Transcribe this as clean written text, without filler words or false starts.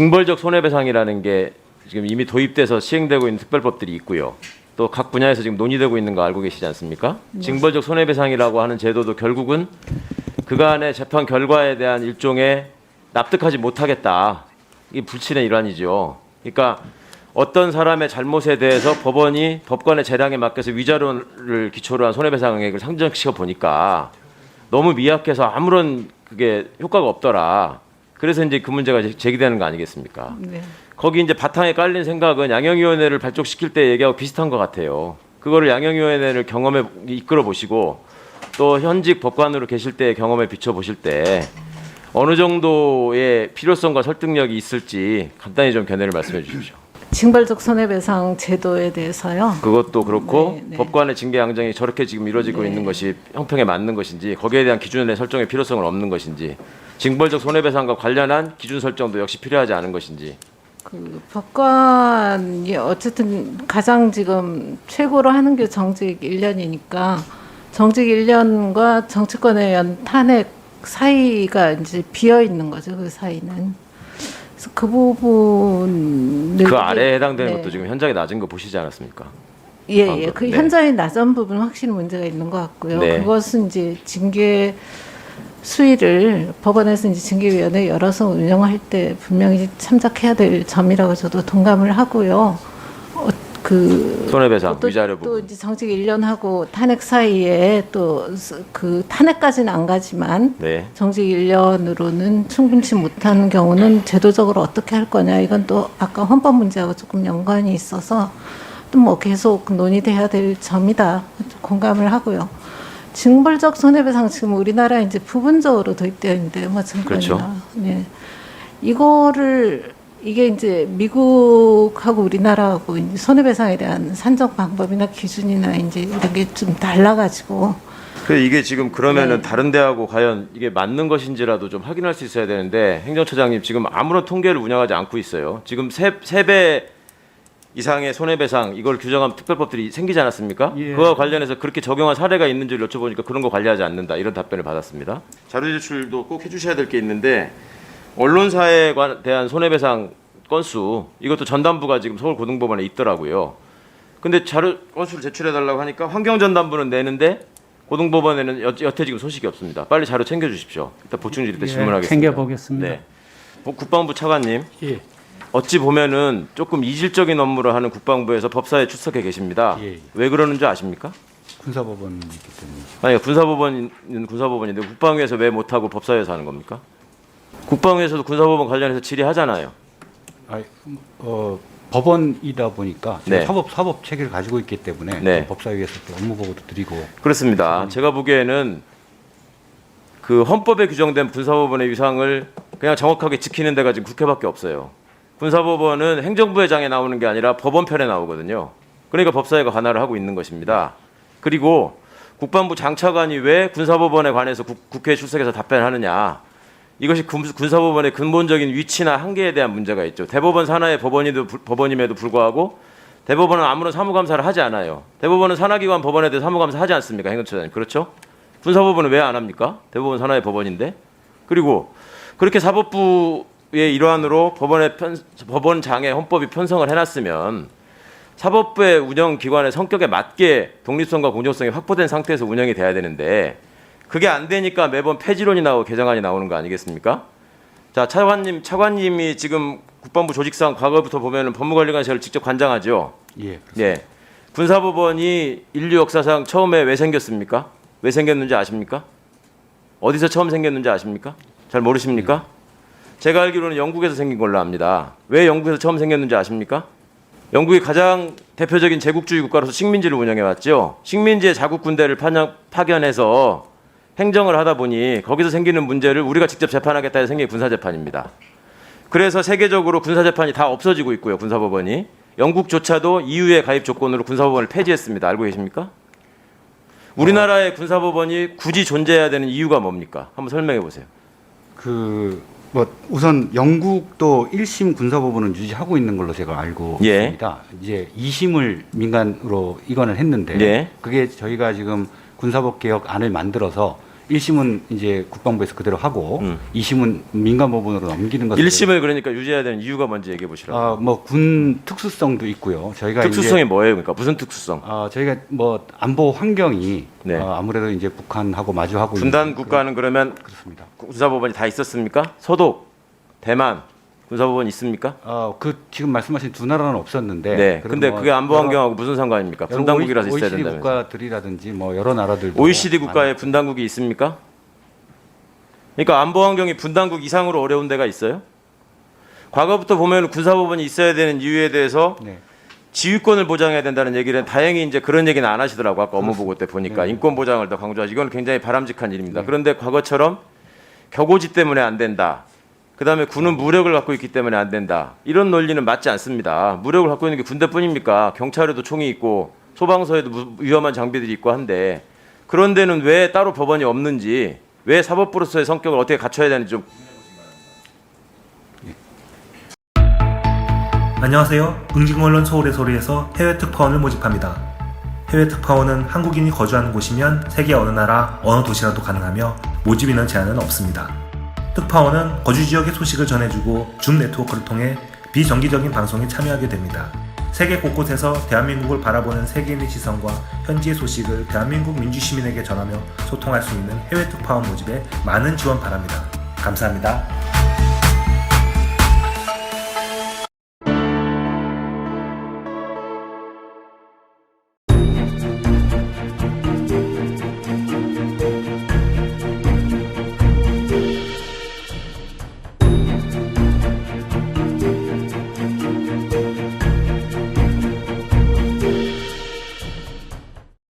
징벌적 손해배상이라는 게 지금 이미 도입돼서 시행되고 있는 특별법들이 있고요. 또 각 분야에서 지금 논의되고 있는 거 알고 계시지 않습니까? 징벌적 손해배상이라고 하는 제도도 결국은 그간의 재판 결과에 대한 일종의 납득하지 못하겠다. 이게 불신의 일환이죠. 그러니까 어떤 사람의 잘못에 대해서 법원이 법관의 재량에 맡겨서 위자료를 기초로 한 손해배상액을 상정시켜 보니까 너무 미약해서 아무런 그게 효과가 없더라. 그래서 이제 그 문제가 제기되는 거 아니겠습니까? 네. 거기 이제 바탕에 깔린 생각은 양형위원회를 발족시킬 때 얘기하고 비슷한 것 같아요. 그거를 양형위원회를 경험에 이끌어 보시고 또 현직 법관으로 계실 때의 경험에 비춰 보실 때 어느 정도의 필요성과 설득력이 있을지 간단히 좀 견해를 말씀해 주십시오. 징벌적 손해배상 제도에 대해서요. 그것도 그렇고 네, 네. 법관의 징계 양정이 저렇게 지금 이루어지고 네. 있는 것이 형평에 맞는 것인지 거기에 대한 기준의 설정의 필요성은 없는 것인지 징벌적 손해배상과 관련한 기준 설정도 역시 필요하지 않은 것인지 그 법관이 어쨌든 가장 지금 최고로 하는 게 정직 1년이니까 정직 1년과 정치권에 의한 탄핵 사이가 이제 비어 있는 거죠. 그 사이는. 그래서 그 부분 그 아래에 해당되는 네. 것도 지금 현장에 낮은 거 보시지 않았습니까? 예, 방금. 그 네. 현장의 낮은 부분 확실히 문제가 있는 것 같고요. 네. 그것은 이제 징계 수위를 법원에서 이제 징계위원회 열어서 운영할 때 분명히 참작해야 될 점이라고 저도 동감을 하고요. 그 손해배상, 또, 위자료 또 부분. 이제 정직 1년하고 탄핵 사이에 또 그 탄핵까지는 안 가지만 네. 정직 1년으로는 충분치 못하는 경우는 제도적으로 어떻게 할 거냐 이건 또 아까 헌법 문제하고 조금 연관이 있어서 또 뭐 계속 논의돼야 될 점이다 공감을 하고요. 징벌적 손해배상 지금 우리나라에 이제 부분적으로 도입되어 있는데 뭐 증권이나 그렇죠. 네. 이거를 이게 이제 미국하고 우리나라하고 이제 손해배상에 대한 산정 방법이나 기준이나 이제 이런 게 좀 달라가지고 그 이게 지금 그러면은 네. 다른 데하고 과연 이게 맞는 것인지라도 좀 확인할 수 있어야 되는데 행정처장님 지금 아무런 통계를 운영하지 않고 있어요. 지금 세 배 이상의 손해배상 이걸 규정한 특별법들이 생기지 않았습니까? 예. 그와 관련해서 그렇게 적용한 사례가 있는지를 여쭤보니까 그런 거 관리하지 않는다 이런 답변을 받았습니다. 자료 제출도 꼭 해주셔야 될 게 있는데 언론사에 대한 손해배상 건수 이것도 전담부가 지금 서울고등법원에 있더라고요. 근데 자료 건수를 제출해달라고 하니까 환경전담부는 내는데 고등법원에는 여태 지금 소식이 없습니다. 빨리 자료 챙겨주십시오. 이따 보충 질의 때 예, 질문하겠습니다. 챙겨보겠습니다. 네. 국방부 차관님. 예, 어찌 보면은 조금 이질적인 업무를 하는 국방부에서 법사에 출석해 계십니다. 예, 예. 왜 그러는 줄 아십니까? 군사법원이기 때문에. 아니 군사법원은 군사법원인데 국방위에서 왜 못하고 법사위에서 하는 겁니까? 국방위에서도 군사법원 관련해서 질의하잖아요. 법원이다 보니까 네. 사법 체계를 가지고 있기 때문에 네. 법사위에서 또 업무 보고도 드리고. 그렇습니다. 제가 보기에는 그 헌법에 규정된 군사법원의 위상을 그냥 정확하게 지키는 데가 지금 국회밖에 없어요. 군사법원은 행정부의 장에 나오는 게 아니라 법원편에 나오거든요. 그러니까 법사위가 관할을 하고 있는 것입니다. 그리고 국방부 장차관이 왜 군사법원에 관해서 국회에 출석해서 답변하느냐. 이것이 군사법원의 근본적인 위치나 한계에 대한 문제가 있죠. 대법원 산하의 법원임에도 불구하고 대법원은 아무런 사무감사를 하지 않아요. 대법원은 산하기관 법원에 대해 사무감사 하지 않습니까? 행정처장님. 그렇죠? 군사법원은 왜 안 합니까? 대법원 산하의 법원인데. 그리고 그렇게 사법부의 일환으로 법원장에 헌법이 편성을 해놨으면 사법부의 운영기관의 성격에 맞게 독립성과 공정성이 확보된 상태에서 운영이 돼야 되는데 그게 안 되니까 매번 폐지론이 나오고 개정안이 나오는 거 아니겠습니까? 자, 차관님이 지금 국방부 조직상 과거부터 보면은 법무관리관실을 직접 관장하죠. 예. 예. 군사법원이 인류 역사상 처음에 왜 생겼습니까? 왜 생겼는지 아십니까? 어디서 처음 생겼는지 아십니까? 잘 모르십니까? 제가 알기로는 영국에서 생긴 걸로 압니다. 왜 영국에서 처음 생겼는지 아십니까? 영국이 가장 대표적인 제국주의 국가로서 식민지를 운영해왔죠. 식민지의 자국 군대를 파견해서 행정을 하다 보니 거기서 생기는 문제를 우리가 직접 재판하겠다 해서 생긴 군사재판입니다. 그래서 세계적으로 군사재판이 다 없어지고 있고요. 군사법원이. 영국조차도 EU의 가입 조건으로 군사법원을 폐지했습니다. 알고 계십니까? 우리나라의 군사법원이 굳이 존재해야 되는 이유가 뭡니까? 한번 설명해 보세요. 우선 영국도 1심 군사법원은 유지하고 있는 걸로 제가 알고 예. 있습니다. 이제 2심을 민간으로 이관을 했는데 예. 그게 저희가 지금 군사법 개혁안을 만들어서 1심은 이제 국방부에서 그대로 하고 2심은 민간법원으로 넘기는 것을 1심을 그러니까 유지해야 되는 이유가 뭔지 얘기해 보시라고. 뭐 군 특수성도 있고요. 저희가 특수성이 이제, 뭐예요? 그러니까 무슨 특수성? 저희가 뭐 안보 환경이 네. 아무래도 이제 북한하고 마주하고 분단 있는 국가는 그러면 그렇습니다. 군사법원이 다 있었습니까? 서독, 대만 군사법원 있습니까? 그 지금 말씀하신 두 나라는 없었는데. 네. 그래도 근데 뭐 그게 안보 여러- 환경하고 무슨 상관입니까? 여러 분단국이라서 있어야 OECD 된다면서. 국가들이라든지 뭐 여러 나라들도 OECD 국가에 분단국이 있습니까? 그러니까 안보 환경이 분단국 이상으로 어려운 데가 있어요? 과거부터 보면 군사법원이 있어야 되는 이유에 대해서 네. 지휘권을 보장해야 된다는 얘기는 다행히 이제 그런 얘기는 안 하시더라고. 아까 업무보고 때 보니까 네. 인권 보장을 더 강조하시. 이건 굉장히 바람직한 일입니다. 그런데 과거처럼 격오지 때문에 안 된다. 그다음에 군은 무력을 갖고 있기 때문에 안 된다. 이런 논리는 맞지 않습니다. 무력을 갖고 있는 게 군대뿐입니까? 경찰에도 총이 있고 소방서에도 위험한 장비들이 있고 한데 그런 데는 왜 따로 법원이 없는지, 왜 사법부로서의 성격을 어떻게 갖춰야 되는지 좀. 안녕하세요. 응징언론 서울의 소리에서 해외 특파원을 모집합니다. 해외 특파원은 한국인이 거주하는 곳이면 세계 어느 나라, 어느 도시라도 가능하며 모집 인원 제한은 없습니다. 특파원은 거주 지역의 소식을 전해주고 줌 네트워크를 통해 비정기적인 방송에 참여하게 됩니다. 세계 곳곳에서 대한민국을 바라보는 세계인의 시선과 현지의 소식을 대한민국 민주시민에게 전하며 소통할 수 있는 해외 특파원 모집에 많은 지원 바랍니다. 감사합니다.